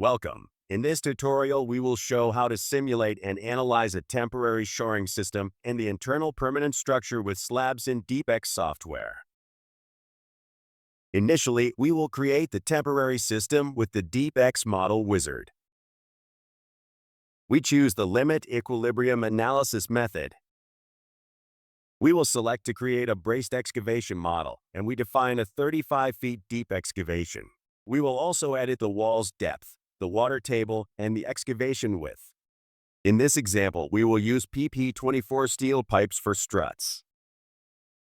Welcome. In this tutorial, we will show how to simulate and analyze a temporary shoring system and the internal permanent structure with slabs in DeepEX software. Initially, we will create the temporary system with the DeepEX model wizard. We choose the limit equilibrium analysis method. We will select to create a braced excavation model, and we define a 35 feet deep excavation. We will also edit the wall's depth, the water table, and the excavation width. In this example, we will use PP24 steel pipes for struts.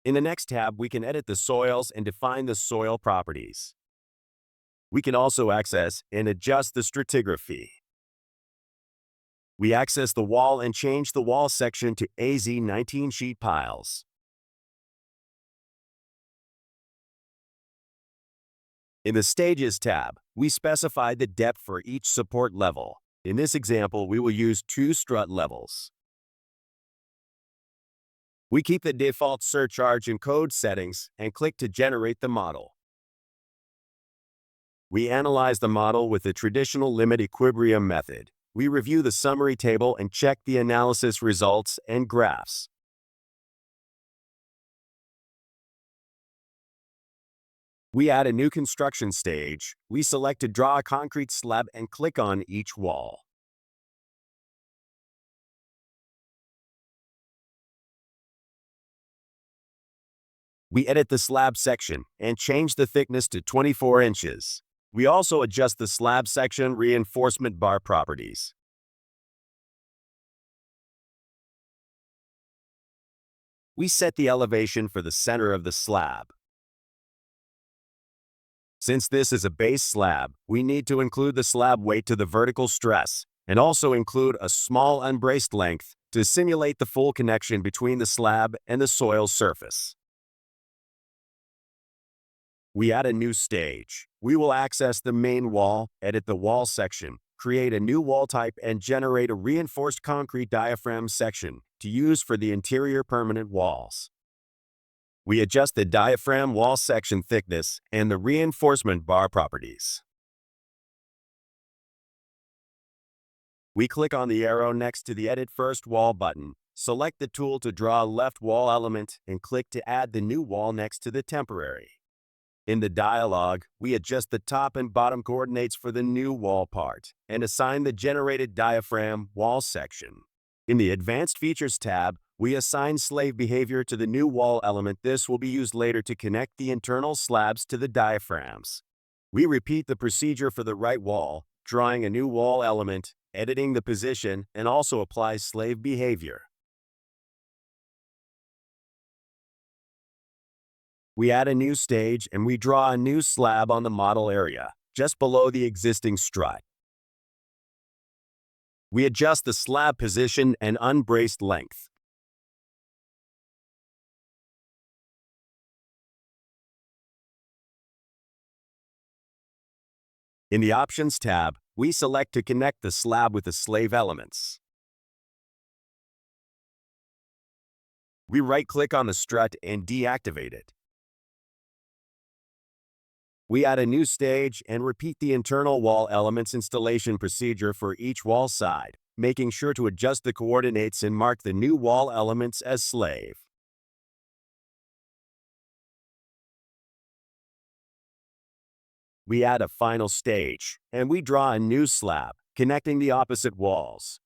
In the next tab, we can edit the soils and define the soil properties. We can also access and adjust the stratigraphy. We access the wall and change the wall section to AZ19 sheet piles. In the Stages tab, we specify the depth for each support level. In this example, we will use 2 strut levels. We keep the default surcharge and code settings and click to generate the model. We analyze the model with the traditional limit equilibrium method. We review the summary table and check the analysis results and graphs. We add a new construction stage. We select to draw a concrete slab and click on each wall. We edit the slab section and change the thickness to 24 inches. We also adjust the slab section reinforcement bar properties. We set the elevation for the center of the slab. Since this is a base slab, we need to include the slab weight to the vertical stress, and also include a small unbraced length to simulate the full connection between the slab and the soil surface. We add a new stage. We will access the main wall, edit the wall section, create a new wall type, and generate a reinforced concrete diaphragm section to use for the interior permanent walls. We adjust the diaphragm wall section thickness and the reinforcement bar properties. We click on the arrow next to the Edit First Wall button, select the tool to draw a left wall element, and click to add the new wall next to the temporary. In the dialog, we adjust the top and bottom coordinates for the new wall part and assign the generated diaphragm wall section. In the Advanced Features tab, we assign slave behavior to the new wall element. This will be used later to connect the internal slabs to the diaphragms. We repeat the procedure for the right wall, drawing a new wall element, editing the position, and also apply slave behavior. We add a new stage and we draw a new slab on the model area, just below the existing strut. We adjust the slab position and unbraced length. In the Options tab, we select to connect the slab with the slave elements. We right-click on the strut and deactivate it. We add a new stage and repeat the internal wall elements installation procedure for each wall side, making sure to adjust the coordinates and mark the new wall elements as slave. We add a final stage, and we draw a new slab, connecting the opposite walls.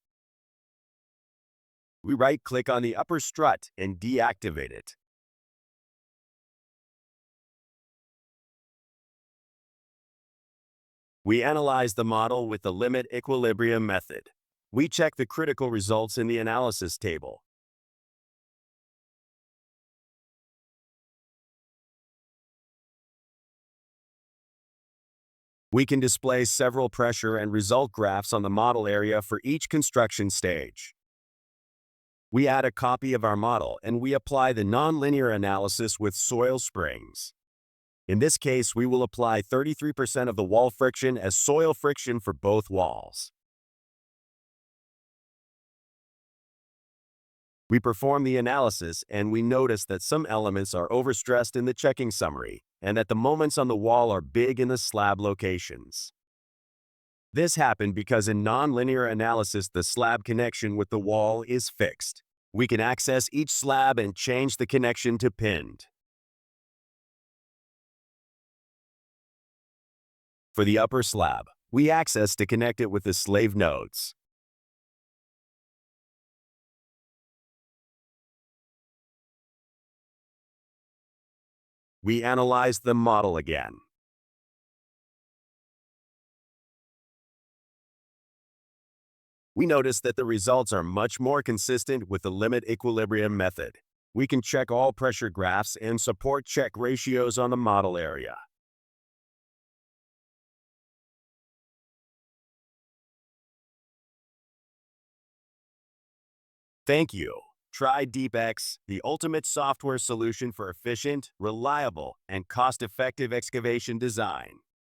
We right-click on the upper strut and deactivate it. We analyze the model with the limit equilibrium method. We check the critical results in the analysis table. We can display several pressure and result graphs on the model area for each construction stage. We add a copy of our model and we apply the nonlinear analysis with soil springs. In this case, we will apply 33% of the wall friction as soil friction for both walls. We perform the analysis and we notice that some elements are overstressed in the checking summary and that the moments on the wall are big in the slab locations. This happened because in nonlinear analysis, the slab connection with the wall is fixed. We can access each slab and change the connection to pinned. For the upper slab, we access to connect it with the slave nodes. We analyze the model again. We notice that the results are much more consistent with the limit equilibrium method. We can check all pressure graphs and support check ratios on the model area. Thank you. Try DeepEX, the ultimate software solution for efficient, reliable, and cost-effective excavation design.